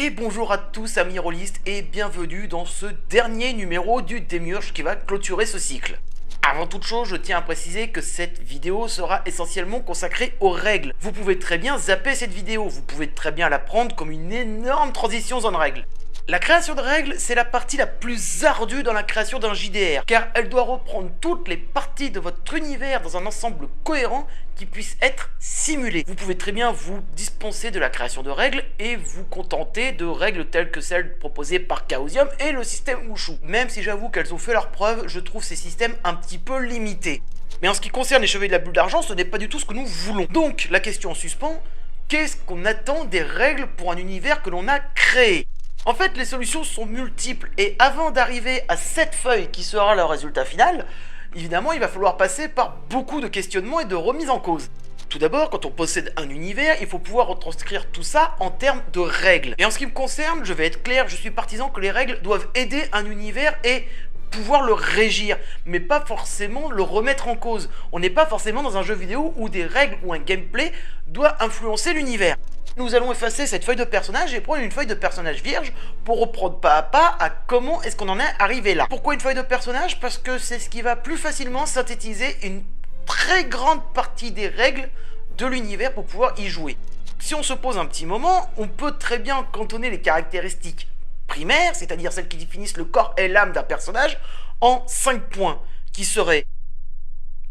Et bonjour à tous amis rôlistes et bienvenue dans ce dernier numéro du Démiurge qui va clôturer ce cycle. Avant toute chose, je tiens à préciser que cette vidéo sera essentiellement consacrée aux règles. Vous pouvez très bien zapper cette vidéo, vous pouvez très bien la prendre comme une énorme transition zone règle. La création de règles, c'est la partie la plus ardue dans la création d'un JDR, car elle doit reprendre toutes les parties de votre univers dans un ensemble cohérent qui puisse être simulé. Vous pouvez très bien vous dispenser de la création de règles et vous contenter de règles telles que celles proposées par Chaosium et le système Wushu. Même si j'avoue qu'elles ont fait leurs preuves, je trouve ces systèmes un petit peu limités. Mais en ce qui concerne les Chevaliers de la Bulle d'Argent, ce n'est pas du tout ce que nous voulons. Donc, la question en suspens, qu'est-ce qu'on attend des règles pour un univers que l'on a créé ? En fait, les solutions sont multiples et avant d'arriver à cette feuille qui sera le résultat final, évidemment, il va falloir passer par beaucoup de questionnements et de remises en cause. Tout d'abord, quand on possède un univers, il faut pouvoir retranscrire tout ça en termes de règles. Et en ce qui me concerne, je vais être clair, je suis partisan que les règles doivent aider un univers et pouvoir le régir, mais pas forcément le remettre en cause. On n'est pas forcément dans un jeu vidéo où des règles ou un gameplay doit influencer l'univers. Nous allons effacer cette feuille de personnage et prendre une feuille de personnage vierge pour reprendre pas à pas à comment est-ce qu'on en est arrivé là. Pourquoi une feuille de personnage? Parce que c'est ce qui va plus facilement synthétiser une très grande partie des règles de l'univers pour pouvoir y jouer. Si on se pose un petit moment, on peut très bien cantonner les caractéristiques primaires, c'est-à-dire celles qui définissent le corps et l'âme d'un personnage, en 5 points, qui seraient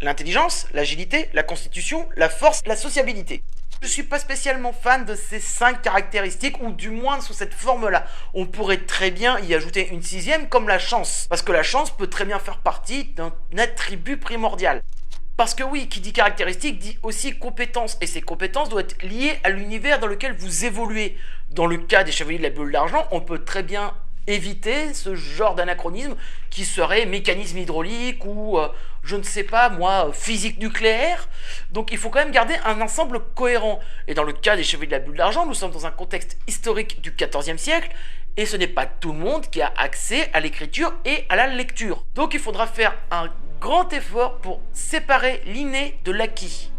l'intelligence, l'agilité, la constitution, la force, la sociabilité. Je suis pas spécialement fan de ces 5 caractéristiques, ou du moins sous cette forme-là. On pourrait très bien y ajouter une 6e comme la chance, parce que la chance peut très bien faire partie d'un attribut primordial. Parce que oui, qui dit caractéristique dit aussi compétence, et ces compétences doivent être liées à l'univers dans lequel vous évoluez. Dans le cas des Chevaliers de la Bulle d'Argent, on peut très bien éviter ce genre d'anachronisme qui serait mécanisme hydraulique ou je ne sais pas moi, physique nucléaire. Donc il faut quand même garder un ensemble cohérent. Et dans le cas des Chevaliers de la Bulle d'Argent, nous sommes dans un contexte historique du XIVe siècle et ce n'est pas tout le monde qui a accès à l'écriture et à la lecture. Donc il faudra faire un grand effort pour séparer l'inné de l'acquis.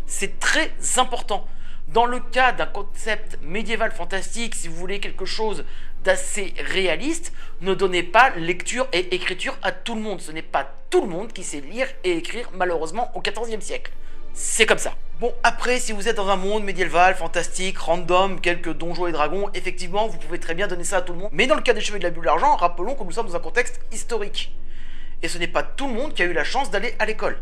C'est très important. Dans le cas d'un concept médiéval fantastique, si vous voulez quelque chose d'assez réaliste, ne donnez pas lecture et écriture à tout le monde. Ce n'est pas tout le monde qui sait lire et écrire, malheureusement, au XIVe siècle. C'est comme ça. Bon, après, si vous êtes dans un monde médiéval, fantastique, random, quelques donjons et dragons, effectivement, vous pouvez très bien donner ça à tout le monde. Mais dans le cas des Chevaliers de la Bulle d'Argent, rappelons que nous sommes dans un contexte historique. Et ce n'est pas tout le monde qui a eu la chance d'aller à l'école.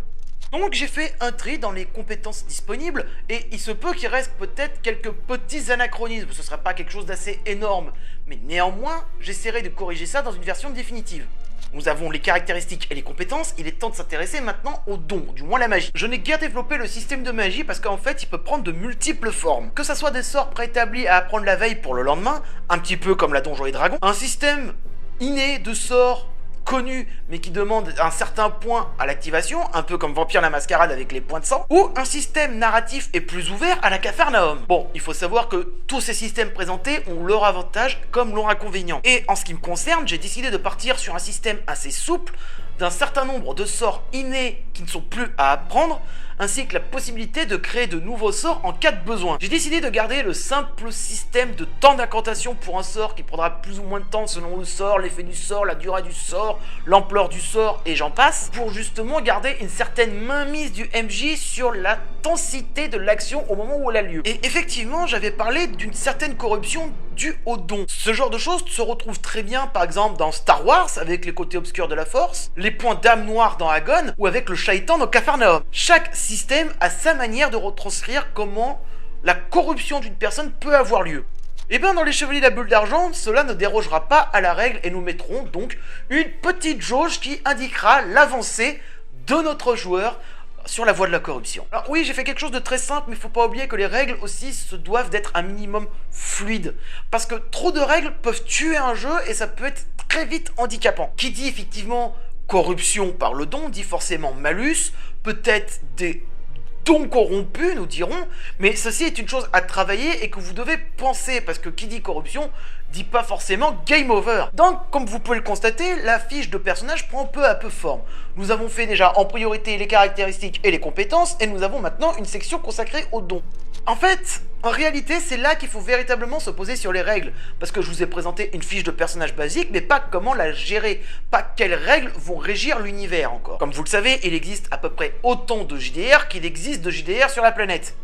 Donc j'ai fait un tri dans les compétences disponibles et il se peut qu'il reste peut-être quelques petits anachronismes, ce ne sera pas quelque chose d'assez énorme, mais néanmoins j'essaierai de corriger ça dans une version définitive. Nous avons les caractéristiques et les compétences, il est temps de s'intéresser maintenant aux dons, du moins la magie. Je n'ai guère développé le système de magie parce qu'en fait il peut prendre de multiples formes. Que ça soit des sorts préétablis à apprendre la veille pour le lendemain, un petit peu comme la Donjons et Dragons, un système inné de sorts connu mais qui demande un certain point à l'activation, un peu comme Vampire la Mascarade avec les points de sang, ou un système narratif et plus ouvert à la Capharnaüm. Bon, il faut savoir que tous ces systèmes présentés ont leur avantage comme leur inconvénient. Et en ce qui me concerne, j'ai décidé de partir sur un système assez souple, d'un certain nombre de sorts innés qui ne sont plus à apprendre, ainsi que la possibilité de créer de nouveaux sorts en cas de besoin. J'ai décidé de garder le simple système de temps d'incantation pour un sort qui prendra plus ou moins de temps selon le sort, l'effet du sort, la durée du sort, l'ampleur du sort et j'en passe, pour justement garder une certaine mainmise du MJ sur l'intensité de l'action au moment où elle a lieu. Et effectivement, j'avais parlé d'une certaine corruption due au don. Ce genre de choses se retrouve très bien par exemple dans Star Wars avec les côtés obscurs de la force, les points d'âme noire dans Agon ou avec le Shaitan dans Capharnaüm. Chaque système a sa manière de retranscrire comment la corruption d'une personne peut avoir lieu. Et bien dans les Chevaliers de la Bulle d'Argent, cela ne dérogera pas à la règle et nous mettrons donc une petite jauge qui indiquera l'avancée de notre joueur sur la voie de la corruption. Alors oui, j'ai fait quelque chose de très simple, mais il faut pas oublier que les règles aussi se doivent d'être un minimum fluides. Parce que trop de règles peuvent tuer un jeu et ça peut être très vite handicapant. Qui dit effectivement corruption par le don, dit forcément malus, peut-être des don corrompu, nous dirons, mais ceci est une chose à travailler et que vous devez penser, parce que qui dit corruption dit pas forcément game over. Donc, comme vous pouvez le constater, la fiche de personnage prend peu à peu forme. Nous avons fait déjà en priorité les caractéristiques et les compétences, et nous avons maintenant une section consacrée aux dons. En fait, en réalité, c'est là qu'il faut véritablement se poser sur les règles, parce que je vous ai présenté une fiche de personnage basique, mais pas comment la gérer, pas quelles règles vont régir l'univers encore. Comme vous le savez, il existe à peu près autant de JDR qu'il existe de JDR sur la planète.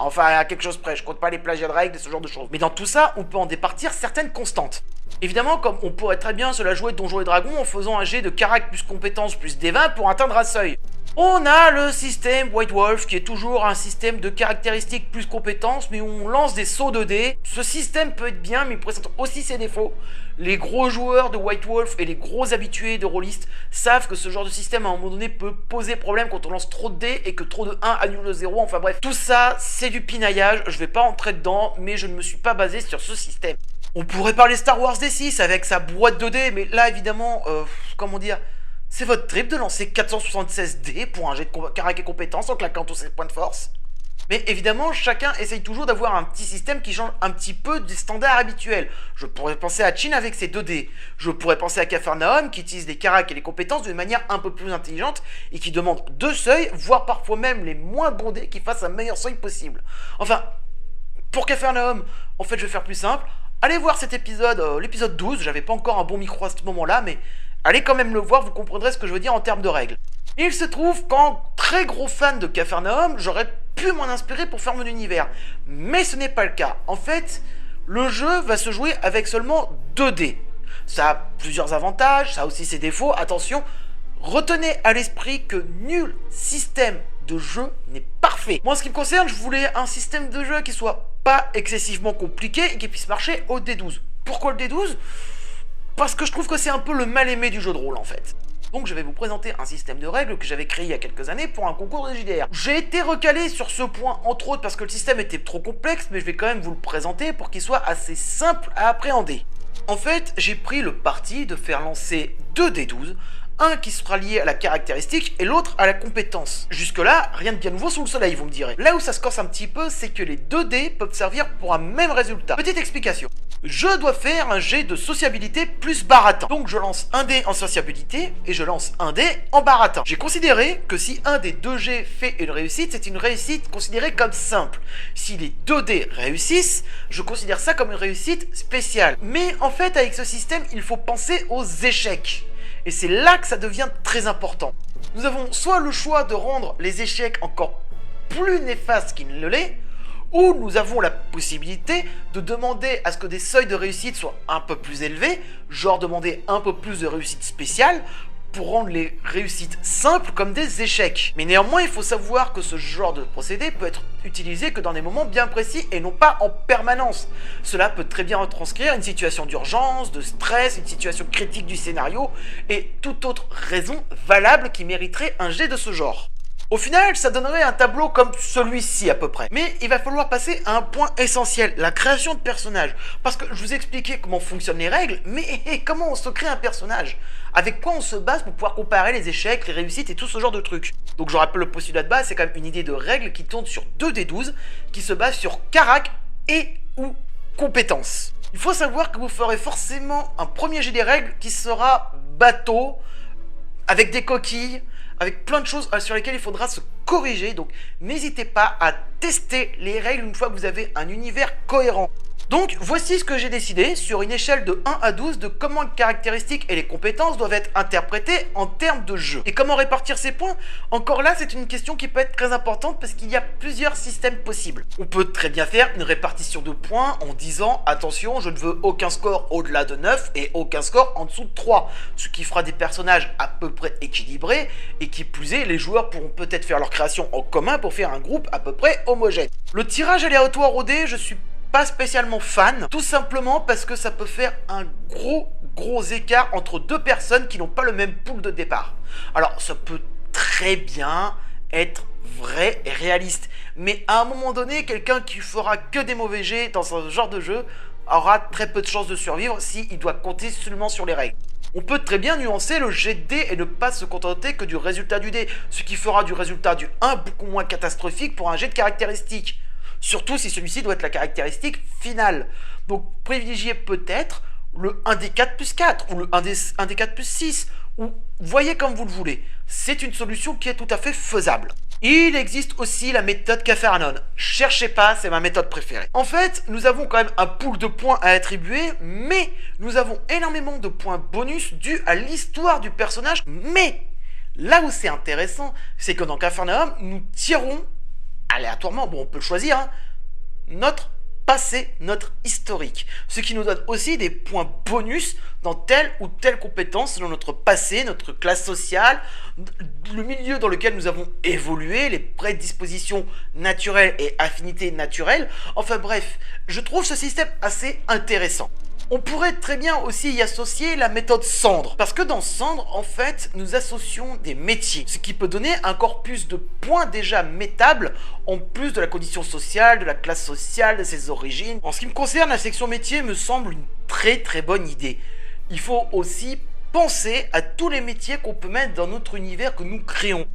Enfin, à quelque chose près, je compte pas les plagiats de règles et ce genre de choses. Mais dans tout ça, on peut en départir certaines constantes. Évidemment, comme on pourrait très bien se la jouer de Donjons et Dragons en faisant un jet de carac plus compétence plus D20 pour atteindre un seuil. On a le système White Wolf qui est toujours un système de caractéristiques plus compétences, mais où on lance des sauts de dés. Ce système peut être bien, mais il présente aussi ses défauts. Les gros joueurs de White Wolf et les gros habitués de rôlistes savent que ce genre de système à un moment donné peut poser problème quand on lance trop de dés et que trop de 1 annule le 0. Enfin bref, tout ça c'est du pinaillage, je vais pas entrer dedans, mais je ne me suis pas basé sur ce système. On pourrait parler Star Wars D6 avec sa boîte de dés, mais là évidemment, comment dire, c'est votre trip de lancer 476 dés pour un jet de carac et compétences en claquant tous ses points de force. Mais évidemment, chacun essaye toujours d'avoir un petit système qui change un petit peu des standards habituels. Je pourrais penser à Chin avec ses 2 dés. Je pourrais penser à Capharnaüm qui utilise les caracs et les compétences d'une manière un peu plus intelligente et qui demande 2 seuils, voire parfois même les moins bons dés qui fassent un meilleur seuil possible. Enfin, pour Capharnaüm, en fait je vais faire plus simple. Allez voir cet épisode, l'épisode 12, j'avais pas encore un bon micro à ce moment-là, mais allez quand même le voir, vous comprendrez ce que je veux dire en termes de règles. Il se trouve qu'en très gros fan de Capharnaüm, j'aurais pu m'en inspirer pour faire mon univers. Mais ce n'est pas le cas. En fait, le jeu va se jouer avec seulement 2 dés. Ça a plusieurs avantages, ça a aussi ses défauts. Attention, retenez à l'esprit que nul système de jeu n'est parfait. Moi, en ce qui me concerne, je voulais un système de jeu qui soit pas excessivement compliqué et qui puisse marcher au D12. Pourquoi le D12 ? Parce que je trouve que c'est un peu le mal-aimé du jeu de rôle en fait. Donc je vais vous présenter un système de règles que j'avais créé il y a quelques années pour un concours de JDR. J'ai été recalé sur ce point entre autres parce que le système était trop complexe, mais je vais quand même vous le présenter pour qu'il soit assez simple à appréhender. En fait, j'ai pris le parti de faire lancer 2 D12, un qui sera lié à la caractéristique et l'autre à la compétence. Jusque là, rien de bien nouveau sous le soleil, vous me direz. Là où ça se corse un petit peu, c'est que les 2 dés peuvent servir pour un même résultat. Petite explication. Je dois faire un jet de sociabilité plus baratin. Donc je lance un dé en sociabilité et je lance un dé en baratin. J'ai considéré que si un des 2 jets fait une réussite, c'est une réussite considérée comme simple. Si les 2 dés réussissent, je considère ça comme une réussite spéciale. Mais en fait, avec ce système, il faut penser aux échecs. Et c'est là que ça devient très important. Nous avons soit le choix de rendre les échecs encore plus néfastes qu'ils ne l'est, ou nous avons la possibilité de demander à ce que des seuils de réussite soient un peu plus élevés, genre demander un peu plus de réussite spéciale, pour rendre les réussites simples comme des échecs. Mais néanmoins, il faut savoir que ce genre de procédé peut être utilisé que dans des moments bien précis et non pas en permanence. Cela peut très bien retranscrire une situation d'urgence, de stress, une situation critique du scénario et toute autre raison valable qui mériterait un jet de ce genre. Au final, ça donnerait un tableau comme celui-ci à peu près. Mais il va falloir passer à un point essentiel, la création de personnages. Parce que je vous ai expliqué comment fonctionnent les règles, mais comment on se crée un personnage ? Avec quoi on se base pour pouvoir comparer les échecs, les réussites et tout ce genre de trucs. Donc je rappelle le postulat de base, c'est quand même une idée de règle qui tourne sur 2 D12, qui se base sur carac et ou compétences. Il faut savoir que vous ferez forcément un premier jet des règles qui sera bateau, avec des coquilles, avec plein de choses sur lesquelles il faudra se corriger, donc n'hésitez pas à tester les règles une fois que vous avez un univers cohérent. Donc voici ce que j'ai décidé sur une échelle de 1 à 12 de comment les caractéristiques et les compétences doivent être interprétées en termes de jeu. Et comment répartir ces points? Encore là, c'est une question qui peut être très importante parce qu'il y a plusieurs systèmes possibles. On peut très bien faire une répartition de points en disant attention, je ne veux aucun score au-delà de 9 et aucun score en dessous de 3, ce qui fera des personnages à peu près équilibrés et qui plus est, les joueurs pourront peut-être faire leur création en commun pour faire un groupe à peu près homogène. Le tirage aléatoire au dé, je suis pas spécialement fan, tout simplement parce que ça peut faire un gros écart entre deux personnes qui n'ont pas le même pool de départ. Alors ça peut très bien être vrai et réaliste, mais à un moment donné, quelqu'un qui fera que des mauvais jets dans ce genre de jeu, aura très peu de chances de survivre s'il doit compter seulement sur les règles. On peut très bien nuancer le jet de dés et ne pas se contenter que du résultat du dé, ce qui fera du résultat du 1 beaucoup moins catastrophique pour un jet de caractéristiques. Surtout si celui-ci doit être la caractéristique finale. Donc privilégiez peut-être le 1d4 plus 4 ou le 1d4 plus 6, ou voyez comme vous le voulez. C'est une solution qui est tout à fait faisable. Il existe aussi la méthode Cafferanon. Cherchez pas, c'est ma méthode préférée. En fait, nous avons quand même un pool de points à attribuer, mais nous avons énormément de points bonus dus à l'histoire du personnage. Mais là où c'est intéressant, c'est que dans Cafferanon, nous tirons aléatoirement, bon on peut le choisir, hein, notre passé, notre historique. Ce qui nous donne aussi des points bonus dans telle ou telle compétence selon notre passé, notre classe sociale, le milieu dans lequel nous avons évolué, les prédispositions naturelles et affinités naturelles. Enfin bref, je trouve ce système assez intéressant. On pourrait très bien aussi y associer la méthode Cendre, parce que dans Cendre, en fait, nous associons des métiers, ce qui peut donner un corpus de points déjà métables, en plus de la condition sociale, de la classe sociale, de ses origines. En ce qui me concerne, la section métier me semble une très bonne idée. Il faut aussi penser à tous les métiers qu'on peut mettre dans notre univers que nous créons.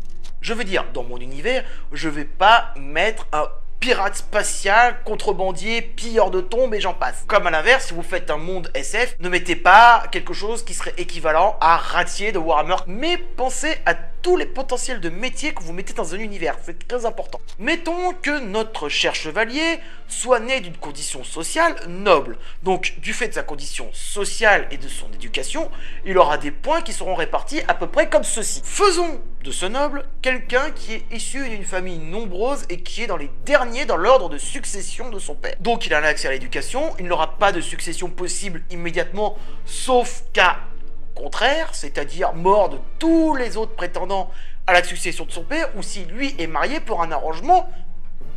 Je veux dire, dans mon univers, je vais pas mettre un pirate spatial, contrebandier, pilleur de tombes et j'en passe. Comme à l'inverse, si vous faites un monde SF, ne mettez pas quelque chose qui serait équivalent à Ratier de Warhammer, mais pensez à tous les potentiels de métiers que vous mettez dans un univers, c'est très important. Mettons que notre cher chevalier soit né d'une condition sociale noble. Donc, du fait de sa condition sociale et de son éducation, il aura des points qui seront répartis à peu près comme ceci. Faisons de ce noble quelqu'un qui est issu d'une famille nombreuse et qui est dans les derniers dans l'ordre de succession de son père. Donc il a accès à l'éducation, il n'aura pas de succession possible immédiatement, sauf cas contraire, c'est-à-dire mort de tous les autres prétendants à la succession de son père, ou si lui est marié pour un arrangement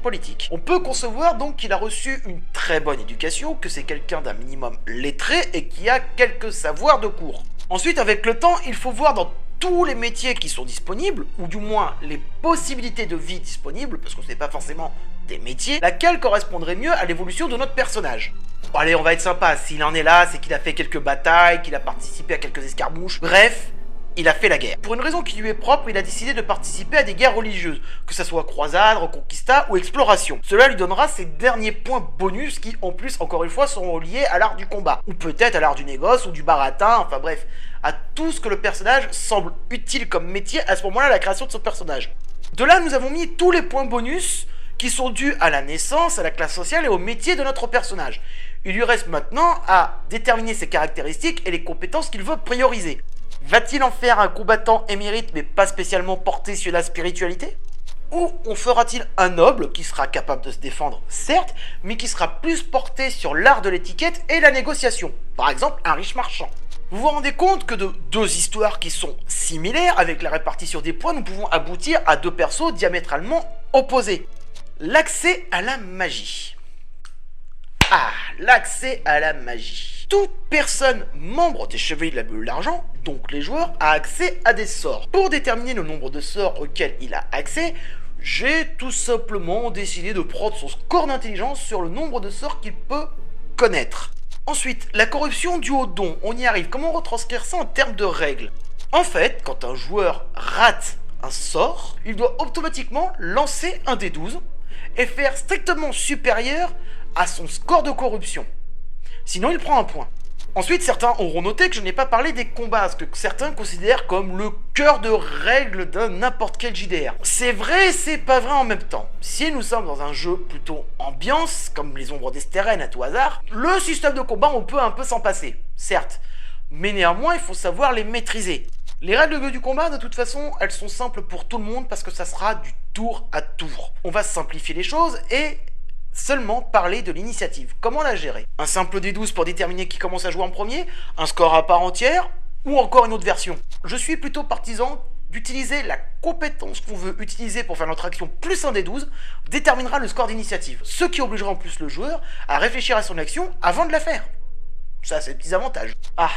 politique. On peut concevoir donc qu'il a reçu une très bonne éducation, que c'est quelqu'un d'un minimum lettré et qui a quelques savoirs de cours. Ensuite, avec le temps, il faut voir dans tous les métiers qui sont disponibles, ou du moins les possibilités de vie disponibles, parce que ce n'est pas forcément des métiers, laquelle correspondrait mieux à l'évolution de notre personnage. Bon, allez, on va être sympa, s'il en est là, c'est qu'il a fait quelques batailles, qu'il a participé à quelques escarmouches, bref, il a fait la guerre. Pour une raison qui lui est propre, il a décidé de participer à des guerres religieuses, que ce soit croisade, reconquista ou exploration. Cela lui donnera ses derniers points bonus qui, en plus, encore une fois, seront liés à l'art du combat, ou peut-être à l'art du négoce ou du baratin, enfin bref, à tout ce que le personnage semble utile comme métier à ce moment-là, la création de son personnage. De là, nous avons mis tous les points bonus qui sont dus à la naissance, à la classe sociale et au métier de notre personnage. Il lui reste maintenant à déterminer ses caractéristiques et les compétences qu'il veut prioriser. Va-t-il en faire un combattant émérite mais pas spécialement porté sur la spiritualité ? Ou on fera-t-il un noble qui sera capable de se défendre, certes, mais qui sera plus porté sur l'art de l'étiquette et la négociation, par exemple un riche marchand. Vous vous rendez compte que de deux histoires qui sont similaires avec la répartition des points, nous pouvons aboutir à deux persos diamétralement opposés. L'accès à la magie. Ah, l'accès à la magie. Toute personne membre des Chevaliers de la Bulle d'Argent, donc les joueurs, a accès à des sorts. Pour déterminer le nombre de sorts auxquels il a accès, j'ai tout simplement décidé de prendre son score d'intelligence sur le nombre de sorts qu'il peut connaître. Ensuite, la corruption due au don, on y arrive. Comment retranscrire ça en termes de règles ? En fait, quand un joueur rate un sort, il doit automatiquement lancer un D12 et faire strictement supérieur à son score de corruption. Sinon, il prend un point. Ensuite, certains auront noté que je n'ai pas parlé des combats, ce que certains considèrent comme le cœur de règle d'un n'importe quel JDR. C'est vrai et c'est pas vrai en même temps. Si nous sommes dans un jeu plutôt ambiance, comme les ombres d'Esteren à tout hasard, le système de combat, on peut un peu s'en passer, certes. Mais néanmoins, il faut savoir les maîtriser. Les règles du combat, de toute façon, elles sont simples pour tout le monde parce que ça sera du tour à tour. On va simplifier les choses et seulement parler de l'initiative. Comment la gérer ? Un simple D12 pour déterminer qui commence à jouer en premier ? Un score à part entière ? Ou encore une autre version ? Je suis plutôt partisan d'utiliser la compétence qu'on veut utiliser pour faire notre action plus un D12 déterminera le score d'initiative. Ce qui obligera en plus le joueur à réfléchir à son action avant de la faire. Ça, c'est des petits avantages. Ah,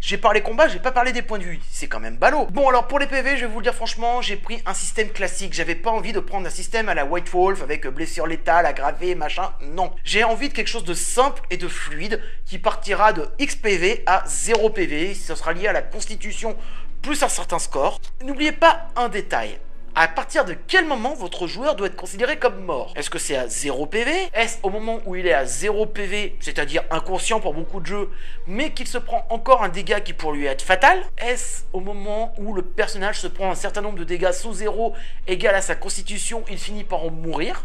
J'ai parlé combat, j'ai pas parlé des points de vue. C'est quand même ballot. Bon, alors pour les PV, je vais vous le dire franchement, j'ai pris un système classique. J'avais pas envie de prendre un système à la White Wolf avec blessure létale, aggravée, machin. Non. J'ai envie de quelque chose de simple et de fluide qui partira de XPV à 0 PV. Ça sera lié à la constitution plus un certain score. N'oubliez pas un détail. À partir de quel moment votre joueur doit être considéré comme mort? Est-ce que c'est à 0 PV? Est-ce au moment où il est à 0 PV, c'est-à-dire inconscient pour beaucoup de jeux, mais qu'il se prend encore un dégât qui pourrait lui être fatal? Est-ce au moment où le personnage se prend un certain nombre de dégâts sous 0 égal à sa constitution, il finit par en mourir?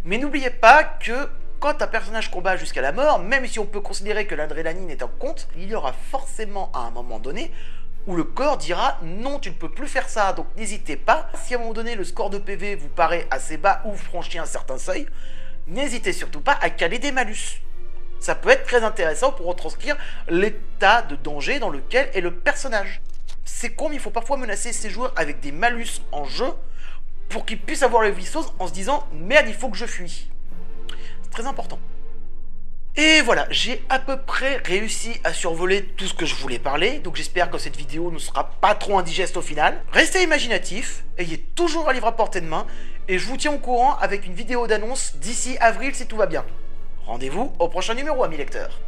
Mais n'oubliez pas que quand un personnage combat jusqu'à la mort, même si on peut considérer que l'adrénaline est en compte, il y aura forcément à un moment donné où le corps dira non, tu ne peux plus faire ça. Donc n'hésitez pas, si à un moment donné le score de PV vous paraît assez bas ou vous franchissez un certain seuil, n'hésitez surtout pas à caler des malus. Ça peut être très intéressant pour retranscrire l'état de danger dans lequel est le personnage. C'est con, mais il faut parfois menacer ses joueurs avec des malus en jeu pour qu'ils puissent avoir le vissose en se disant merde, il faut que je fuis. C'est très important. Et voilà, j'ai à peu près réussi à survoler tout ce que je voulais parler, donc j'espère que cette vidéo ne sera pas trop indigeste au final. Restez imaginatifs, ayez toujours un livre à portée de main, et je vous tiens au courant avec une vidéo d'annonce d'ici avril si tout va bien. Rendez-vous au prochain numéro, amis lecteurs.